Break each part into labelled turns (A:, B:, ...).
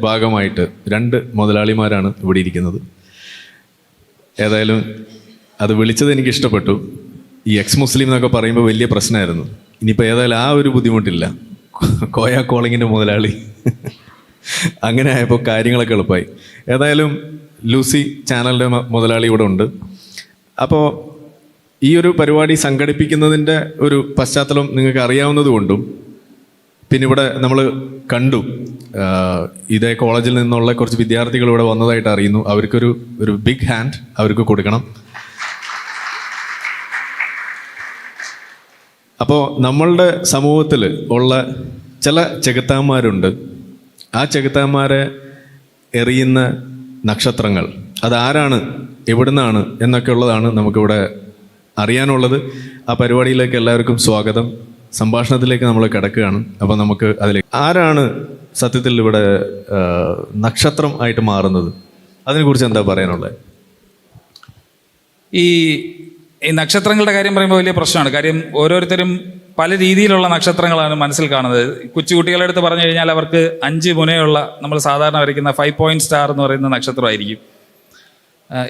A: ഭാഗമായിട്ട് 2 മുതലാളിമാരാണ് ഇവിടെ ഇരിക്കുന്നത്. ഏതായാലും അത് വിളിച്ചത് എനിക്ക് ഇഷ്ടപ്പെട്ടു. ഈ എക്സ് മുസ്ലിം എന്നൊക്കെ പറയുമ്പോൾ വലിയ പ്രശ്നമായിരുന്നു. ഇനിയിപ്പോൾ ഏതായാലും ആ ഒരു ബുദ്ധിമുട്ടില്ല. കോയ കോളിങ്ങിൻ്റെ മുതലാളി അങ്ങനെ ആയപ്പോൾ കാര്യങ്ങളൊക്കെ എളുപ്പമായി. ഏതായാലും ലൂസി ചാനലിൻ്റെ മുതലാളി ഇവിടെ ഉണ്ട്. അപ്പോൾ ഈ ഒരു പരിപാടി സംഘടിപ്പിക്കുന്നതിൻ്റെ ഒരു പശ്ചാത്തലം നിങ്ങൾക്ക് അറിയാവുന്നത് കൊണ്ടും പിന്നെ ഇവിടെ നമ്മൾ കണ്ടു ഇതേ കോളേജിൽ നിന്നുള്ള കുറച്ച് വിദ്യാർത്ഥികൾ ഇവിടെ വന്നതായിട്ട് അറിയുന്നു. അവർക്കൊരു ബിഗ് ഹാൻഡ് അവർക്ക് കൊടുക്കണം. അപ്പോൾ നമ്മളുടെ സമൂഹത്തിൽ ഉള്ള ചില ചെകുത്താന്മാരുണ്ട്. ആ ചെകുത്താന്മാരെ എറിയുന്ന നക്ഷത്രങ്ങൾ അതാരാണ്, എവിടുന്നാണ് എന്നൊക്കെ ഉള്ളതാണ് നമുക്കിവിടെ അറിയാനുള്ളത്. ആ പരിപാടിയിലേക്ക് എല്ലാവർക്കും സ്വാഗതം. സംഭാഷണത്തിലേക്ക് നമ്മൾ കിടക്കുകയാണ്. അപ്പോൾ നമുക്ക് അതിലേക്ക് ആരാണ് സത്യത്തിൽ ഇവിടെ നക്ഷത്രം ആയിട്ട് മാറുന്നത്, അതിനെക്കുറിച്ച് എന്താ പറയാനുള്ളത്?
B: ഈ നക്ഷത്രങ്ങളുടെ കാര്യം പറയുമ്പോൾ വലിയ പ്രശ്നമാണ്. കാര്യം ഓരോരുത്തരും പല രീതിയിലുള്ള നക്ഷത്രങ്ങളാണ് മനസ്സിൽ കാണുന്നത്. കൊച്ചുകുട്ടികളുടെ അടുത്ത് പറഞ്ഞു കഴിഞ്ഞാൽ അവർക്ക് 5 മുനയുള്ള നമ്മൾ സാധാരണ വരയ്ക്കുന്ന 5 പോയിന്റ് സ്റ്റാർ എന്ന് പറയുന്ന നക്ഷത്രമായിരിക്കും.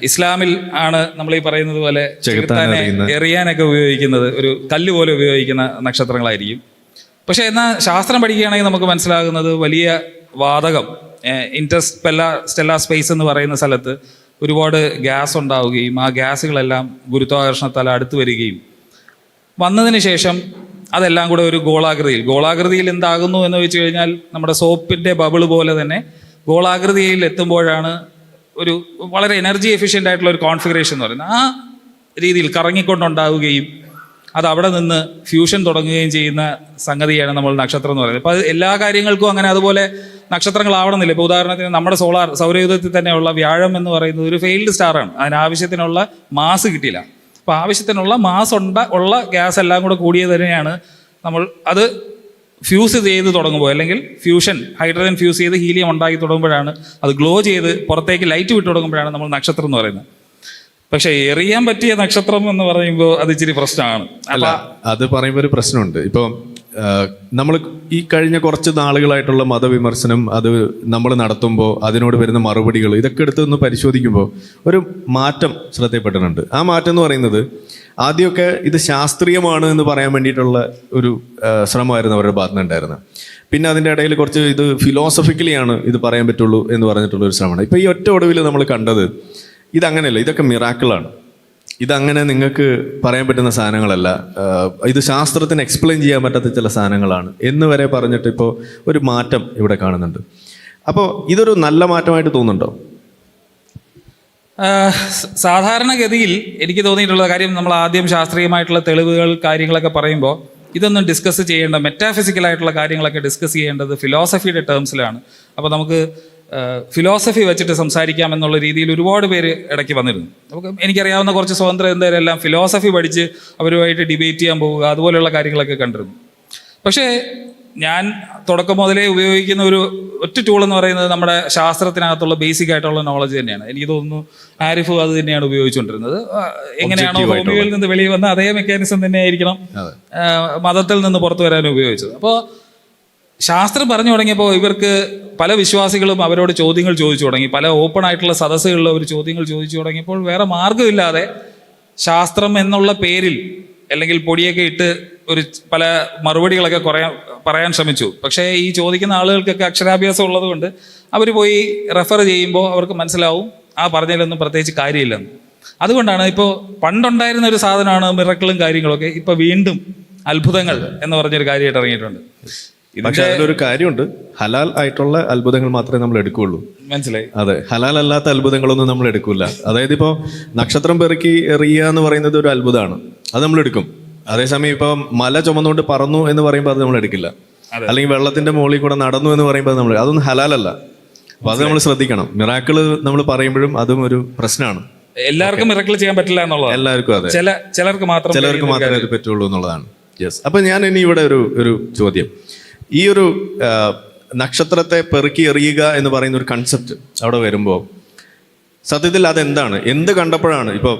B: ഇസ്ലാമിൽ ആണ് നമ്മൾ ഈ പറയുന്നത് പോലെ ചെകുത്താനെ എറിയാനൊക്കെ ഉപയോഗിക്കുന്നത് ഒരു കല്ല് പോലെ ഉപയോഗിക്കുന്ന നക്ഷത്രങ്ങളായിരിക്കും. പക്ഷേ എന്നാൽ ശാസ്ത്രം പഠിക്കുകയാണെങ്കിൽ നമുക്ക് മനസ്സിലാകുന്നത് വലിയ വാതകം സ്റ്റെല്ലാർ സ്പേസ് എന്ന് പറയുന്ന സ്ഥലത്ത് ഒരുപാട് ഗ്യാസ് ഉണ്ടാവുകയും ആ ഗ്യാസുകളെല്ലാം ഗുരുത്വാകർഷണത്താൽ അടുത്ത് വരികയും വന്നതിന് ശേഷം അതെല്ലാം കൂടെ ഒരു ഗോളാകൃതിയിൽ എന്താകുന്നു എന്ന് വെച്ച് കഴിഞ്ഞാൽ നമ്മുടെ സോപ്പിൻ്റെ ബബിൾ പോലെ തന്നെ ഗോളാകൃതിയിൽ എത്തുമ്പോഴാണ് ഒരു വളരെ എനർജി എഫിഷ്യൻ്റ് ആയിട്ടുള്ള ഒരു കോൺഫിഗറേഷൻ എന്ന് പറയുന്നത്. ആ രീതിയിൽ കറങ്ങിക്കൊണ്ടുണ്ടാവുകയും അത് അവിടെ നിന്ന് ഫ്യൂഷൻ തുടങ്ങുകയും ചെയ്യുന്ന സംഗതിയാണ് നമ്മൾ നക്ഷത്രം എന്ന് പറയുന്നത്. അപ്പോൾ അത് എല്ലാ കാര്യങ്ങൾക്കും അങ്ങനെ അതുപോലെ നക്ഷത്രങ്ങളാവണമെന്നില്ല. ഇപ്പോൾ ഉദാഹരണത്തിന് നമ്മുടെ സൗരയൂഥത്തിൽ തന്നെയുള്ള വ്യാഴം എന്ന് പറയുന്നത് ഒരു ഫെയിൽഡ് സ്റ്റാറാണ്. അതിനാവശ്യത്തിനുള്ള മാസ് കിട്ടിയില്ല. അപ്പോൾ ആവശ്യത്തിനുള്ള മാസ് ഉള്ള ഗ്യാസ് എല്ലാം കൂടെ കൂടിയത് തന്നെയാണ് നമ്മൾ അത് ഫ്യൂസ് ചെയ്ത് തുടങ്ങുമ്പോൾ, അല്ലെങ്കിൽ ഹൈഡ്രജൻ ഫ്യൂസ് ചെയ്ത് ഹീലിയം ഉണ്ടാക്കി തുടങ്ങുമ്പോഴാണ്, അത് ഗ്ലോ ചെയ്ത് പുറത്തേക്ക് ലൈറ്റ് വിട്ട് തുടങ്ങുമ്പോഴാണ് നമ്മൾ നക്ഷത്രം എന്ന് പറയുന്നത്. പക്ഷെ എറിയാൻ പറ്റിയ നക്ഷത്രം എന്ന് പറയുമ്പോൾ അത് ഇച്ചിരി പ്രശ്നമാണ്.
A: അല്ല, അത് പറയുമ്പോൾ ഒരു പ്രശ്നമുണ്ട്. ഇപ്പോൾ നമ്മൾ ഈ കഴിഞ്ഞ കുറച്ച് നാളുകളായിട്ടുള്ള മതവിമർശനം അത് നമ്മൾ നടത്തുമ്പോൾ അതിനോട് വരുന്ന മറുപടികൾ ഇതൊക്കെ എടുത്തൊന്ന് പരിശോധിക്കുമ്പോൾ ഒരു മാറ്റം ശ്രദ്ധയിൽപ്പെട്ടിട്ടുണ്ട്. ആ മാറ്റം എന്ന് പറയുന്നത് ആദ്യമൊക്കെ ഇത് ശാസ്ത്രീയമാണ് എന്ന് പറയാൻ വേണ്ടിയിട്ടുള്ള ഒരു ശ്രമമായിരുന്നു അവരുടെ ഭാഗത്തുനിന്നുണ്ടായിരുന്നത്. പിന്നെ അതിൻ്റെ ഇടയിൽ കുറച്ച് ഇത് ഫിലോസഫിക്കലിയാണ് ഇത് പറയാൻ പറ്റുള്ളൂ എന്ന് പറഞ്ഞിട്ടുള്ളൊരു ശ്രമമാണ്. ഇപ്പോൾ ഈ ഒറ്റ ഒടുവിൽ നമ്മൾ കണ്ടത് ഇതങ്ങനെയല്ല, ഇതൊക്കെ മിറാക്കിളാണ്, ഇതങ്ങനെ നിങ്ങൾക്ക് പറയാൻ പറ്റുന്ന സാധനങ്ങളല്ല, ഇത് ശാസ്ത്രത്തിന് എക്സ്പ്ലെയിൻ ചെയ്യാൻ പറ്റാത്ത ചില സാധനങ്ങളാണ് എന്ന് വരെ പറഞ്ഞിട്ട് ഇപ്പോൾ ഒരു മാറ്റം ഇവിടെ കാണുന്നുണ്ട്. അപ്പോൾ ഇതൊരു നല്ല മാറ്റമായിട്ട് തോന്നുന്നുണ്ടോ?
B: സാധാരണഗതിയിൽ എനിക്ക് തോന്നിയിട്ടുള്ള കാര്യം, നമ്മൾ ആദ്യം ശാസ്ത്രീയമായിട്ടുള്ള തെളിവുകൾ കാര്യങ്ങളൊക്കെ പറയുമ്പോൾ ഇതൊന്നും ഡിസ്കസ് ചെയ്യേണ്ട, മെറ്റാഫിസിക്കലായിട്ടുള്ള കാര്യങ്ങളൊക്കെ ഡിസ്കസ് ചെയ്യേണ്ടത് ഫിലോസഫിയുടെ ടേംസിലാണ്. അപ്പോൾ നമുക്ക് ഫിലോസഫി വെച്ചിട്ട് സംസാരിക്കാം എന്നുള്ള രീതിയിൽ ഒരുപാട് പേര് ഇടയ്ക്ക് വന്നിരുന്നു. നമുക്ക് എനിക്കറിയാവുന്ന കുറച്ച് സ്വതന്ത്ര ചിന്തകരെല്ലാം ഫിലോസഫി പഠിച്ച് അവരുമായിട്ട് ഡിബേറ്റ് ചെയ്യാൻ പോവുക, അതുപോലെയുള്ള കാര്യങ്ങളൊക്കെ കണ്ടിരുന്നു. പക്ഷേ ഞാൻ തുടക്കം മുതലേ ഉപയോഗിക്കുന്ന ഒരു ഒറ്റ ടൂൾ എന്ന് പറയുന്നത് നമ്മുടെ ശാസ്ത്രത്തിനകത്തുള്ള ബേസിക് ആയിട്ടുള്ള നോളജ് തന്നെയാണ്. എനിക്ക് തോന്നുന്നു ആരിഫ് അത് തന്നെയാണ് ഉപയോഗിച്ചുകൊണ്ടിരുന്നത്. എങ്ങനെയാണോ ഹോമിയോയിൽ നിന്ന് വെളിയിൽ വന്ന അതേ മെക്കാനിസം തന്നെയായിരിക്കണം മതത്തിൽ നിന്ന് പുറത്തു വരാൻ ഉപയോഗിച്ചത്. അപ്പോൾ ശാസ്ത്രം പറഞ്ഞു തുടങ്ങിയപ്പോൾ ഇവർക്ക് പല വിശ്വാസികളും അവരോട് ചോദ്യങ്ങൾ ചോദിച്ചു തുടങ്ങി. പല ഓപ്പൺ ആയിട്ടുള്ള സദസ്സുകളിൽ അവർ ചോദ്യങ്ങൾ ചോദിച്ചു തുടങ്ങിയപ്പോൾ വേറെ മാർഗ്ഗമില്ലാതെ ശാസ്ത്രം എന്നുള്ള പേരിൽ അല്ലെങ്കിൽ പൊടിയൊക്കെ ഇട്ട് പല മറുപടികളൊക്കെ പറയാൻ ശ്രമിച്ചു. പക്ഷേ ഈ ചോദിക്കുന്ന ആളുകൾക്കൊക്കെ അക്ഷരാഭ്യാസം ഉള്ളത് കൊണ്ട് അവർ പോയി റെഫർ ചെയ്യുമ്പോൾ അവർക്ക് മനസ്സിലാവും ആ പറഞ്ഞതിലൊന്നും പ്രത്യേകിച്ച് കാര്യമില്ലെന്ന്. അതുകൊണ്ടാണ് ഇപ്പോൾ പണ്ടുണ്ടായിരുന്ന ഒരു സാധനമാണ് മിറക്കിളും കാര്യങ്ങളൊക്കെ ഇപ്പോൾ വീണ്ടും അത്ഭുതങ്ങൾ എന്ന് പറഞ്ഞൊരു കാര്യമായിട്ട് ഇറങ്ങിയിട്ടുണ്ട്.
A: പക്ഷെ അതിലൊരു കാര്യമുണ്ട്, ഹലാൽ ആയിട്ടുള്ള അത്ഭുതങ്ങൾ മാത്രമേ നമ്മൾ എടുക്കുകയുള്ളൂ.
B: മനസ്സിലായി?
A: അതെ, ഹലാൽ അല്ലാത്ത അത്ഭുതങ്ങളൊന്നും നമ്മൾ എടുക്കില്ല. അതായത് ഇപ്പോൾ നക്ഷത്രം പെറുക്കി എറിയുക എന്ന് പറയുന്നത് ഒരു അത്ഭുതമാണ്, അത് നമ്മൾ എടുക്കും. അതേസമയം ഇപ്പം മല ചുമന്നുകൊണ്ട് പറന്നു എന്ന് പറയുമ്പോൾ അത് നമ്മൾ എടുക്കില്ല. അല്ലെങ്കിൽ വെള്ളത്തിന്റെ മുകളിൽ കൂടെ നടന്നു എന്ന് പറയുമ്പോൾ നമ്മൾ അതൊന്നും ഹലാലല്ല. അപ്പൊ അത് നമ്മൾ ശ്രദ്ധിക്കണം. മിറാക്കിള് നമ്മൾ പറയുമ്പോഴും അതും ഒരു പ്രശ്നമാണ്.
B: എല്ലാവർക്കും മിറാക്കിൾ ചെയ്യാൻ പറ്റില്ല എന്നുള്ളത്
A: എല്ലാവർക്കും, അതെ,
B: ചിലർക്ക് മാത്രമേ
A: അത് പറ്റുള്ളൂ എന്നുള്ളതാണ്. യെസ്. അപ്പൊ ഞാൻ ഇനി ഇവിടെ ഒരു ചോദ്യം, ഈ ഒരു നക്ഷത്രത്തെ പെറുക്കി എറിയുക എന്ന് പറയുന്ന ഒരു കൺസെപ്റ്റ് അവിടെ വരുമ്പോൾ സത്യത്തിൽ അതെന്താണ്, എന്ത് കണ്ടപ്പോഴാണ്? ഇപ്പോൾ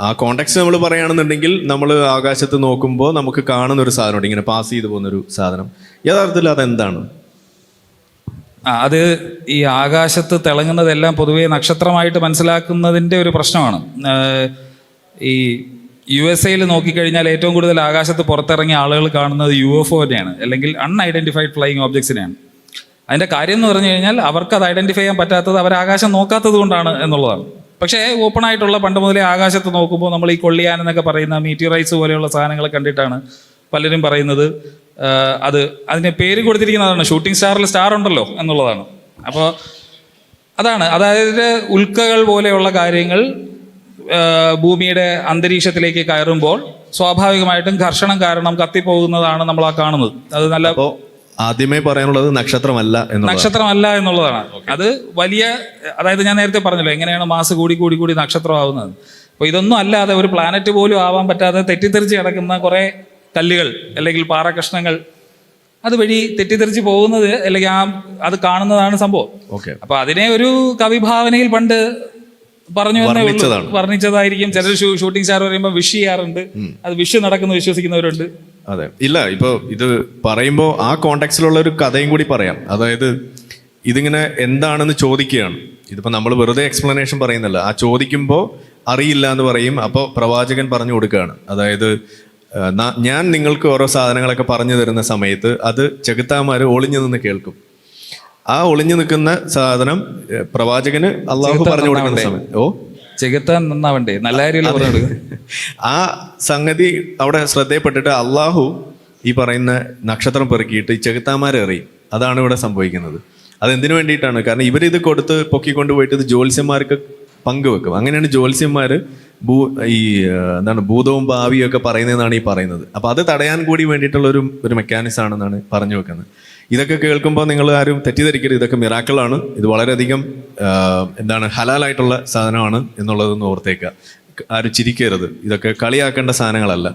A: ആ കോണ്ടെക്സ്റ്റ് നമ്മൾ പറയുകയാണെന്നുണ്ടെങ്കിൽ നമ്മൾ ആകാശത്ത് നോക്കുമ്പോൾ നമുക്ക് കാണുന്ന ഒരു സാധനമുണ്ട്, ഇങ്ങനെ പാസ് ചെയ്തു പോകുന്നൊരു സാധനം. യഥാർത്ഥത്തിൽ അതെന്താണ്?
B: അത് ഈ ആകാശത്ത് തിളങ്ങുന്നതെല്ലാം പൊതുവേ നക്ഷത്രമായിട്ട് മനസ്സിലാക്കുന്നതിൻ്റെ ഒരു പ്രശ്നമാണ്. ഈ USA നോക്കിക്കഴിഞ്ഞാൽ ഏറ്റവും കൂടുതൽ ആകാശത്ത് പുറത്തിറങ്ങിയ ആളുകൾ കാണുന്നത് UFOനെയാണ്, അല്ലെങ്കിൽ അൺഐഡന്റിഫൈഡ് ഫ്ലൈയിങ് ഓബ്ജക്ട്സിനെയാണ്. അതിൻ്റെ കാര്യം എന്ന് പറഞ്ഞു കഴിഞ്ഞാൽ അവർക്ക് അത് ഐഡന്റിഫൈ ചെയ്യാൻ പറ്റാത്തത് അവർ ആകാശം നോക്കാത്തത് കൊണ്ടാണ് എന്നുള്ളതാണ്. പക്ഷേ ഓപ്പൺ ആയിട്ടുള്ള പണ്ട് മുതലേ ആകാശത്ത് നോക്കുമ്പോൾ നമ്മൾ ഈ കൊള്ളിയാൻ എന്നൊക്കെ പറയുന്ന മീറ്റിയറൈറ്റ്സ് പോലെയുള്ള സാധനങ്ങൾ കണ്ടിട്ടാണ് പലരും പറയുന്നത് അതിന് പേര് കൊടുത്തിരിക്കുന്നതാണ് ഷൂട്ടിംഗ് സ്റ്റാറിൽ സ്റ്റാർ ഉണ്ടല്ലോ എന്നുള്ളതാണ്. അപ്പോൾ അതാണ്, അതായത് ഉൽക്കകൾ പോലെയുള്ള കാര്യങ്ങൾ ഭൂമിയുടെ അന്തരീക്ഷത്തിലേക്ക് കയറുമ്പോൾ സ്വാഭാവികമായിട്ടും ഘർഷണം കാരണം കത്തിപ്പോകുന്നതാണ് നമ്മൾ ആ കാണുന്നത്. അത് നല്ല
A: ആദ്യമേ പറയാനുള്ളത് നക്ഷത്രമല്ല
B: എന്നുള്ളതാണ്. അത് വലിയ, അതായത് ഞാൻ നേരത്തെ പറഞ്ഞല്ലോ എങ്ങനെയാണ് മാസ് കൂടി നക്ഷത്രമാവുന്നത്. അപ്പോൾ ഇതൊന്നും അല്ലാതെ ഒരു പ്ലാനറ്റ് പോലും ആവാൻ പറ്റാതെ തെറ്റിത്തെറിച്ച് കിടക്കുന്ന കുറേ കല്ലുകൾ അല്ലെങ്കിൽ പാറക്കഷ്ണങ്ങൾ അതുവഴി തെറ്റിത്തെറിച്ച് പോകുന്നത് അല്ലെങ്കിൽ അത് കാണുന്നതാണ് സംഭവം. അപ്പൊ അതിനെ ഒരു കവിഭാവനയിൽ പണ്ട് പറഞ്ഞു വർണ്ണിച്ചതായിരിക്കും. ചിലർ ഷൂട്ടിംഗ് സ്റ്റാർ പറയുമ്പോൾ വിഷ് ചെയ്യാറുണ്ട്, അത് വിഷ് നടക്കുന്നു വിശ്വസിക്കുന്നവരുണ്ട്.
A: അതെ, ഇല്ല, ഇപ്പൊ ഇത് പറയുമ്പോൾ ആ കോണ്ടെക്സ്റ്റിലുള്ള ഒരു കഥയും കൂടി പറയാം. അതായത് ഇതിങ്ങനെ എന്താണെന്ന് ചോദിക്കുകയാണ്. ഇതിപ്പോ നമ്മൾ വെറുതെ എക്സ്പ്ലനേഷൻ പറയുന്നില്ല. ആ ചോദിക്കുമ്പോൾ അറിയില്ല എന്ന് പറയും. അപ്പോൾ പ്രവാചകൻ പറഞ്ഞു കൊടുക്കുകയാണ്. അതായത് ഞാൻ നിങ്ങൾക്ക് ഓരോ സാധനങ്ങളൊക്കെ പറഞ്ഞു തരുന്ന സമയത്ത് അത് ചെകുത്താന്മാര് ഒളിഞ്ഞു നിന്ന് കേൾക്കും. ആ ഒളിഞ്ഞു നിൽക്കുന്ന സാധനം പ്രവാചകന് അള്ളാഹു പറഞ്ഞു കൊടുക്കുന്ന സമയത്ത്
B: ചെകുത്താൻ നന്നാവണ്ടേ, നല്ല കാര്യമല്ല.
A: ആ സംഗതി അവിടെ ശ്രദ്ധയപ്പെട്ടിട്ട് അള്ളാഹു ഈ പറയുന്ന നക്ഷത്രം പെറുക്കിയിട്ട് ഈ ചെകുത്താന്മാരെ എറിയും. അതാണ് ഇവിടെ സംഭവിക്കുന്നത്. അതെന്തിനു വേണ്ടിയിട്ടാണ്? കാരണം ഇവരിത് കൊടുത്ത് പൊക്കിക്കൊണ്ടുപോയിട്ട് ഇത് ജ്യോത്സ്യന്മാർക്ക് പങ്കുവെക്കും. അങ്ങനെയാണ് ജ്യോത്സ്യന്മാർ എന്താണ് ഭൂതവും ഭാവിയും ഒക്കെ പറയുന്നതെന്നാണ് ഈ പറയുന്നത്. അപ്പൊ അത് തടയാൻ കൂടി വേണ്ടിയിട്ടുള്ള ഒരു മെക്കാനിസം ആണെന്നാണ് പറഞ്ഞു വെക്കുന്നത്. ഇതൊക്കെ കേൾക്കുമ്പോൾ നിങ്ങൾ ആരും തെറ്റിദ്ധരിക്കരുത്. ഇതൊക്കെ മിറാക്കിളാണ്. ഇത് വളരെയധികം ഹലാലായിട്ടുള്ള സാധനമാണ് എന്നുള്ളതൊന്ന് ഓർത്തേക്കുക. ആരും ചിരിക്കരുത്. ഇതൊക്കെ കളിയാക്കേണ്ട സാധനങ്ങളല്ല.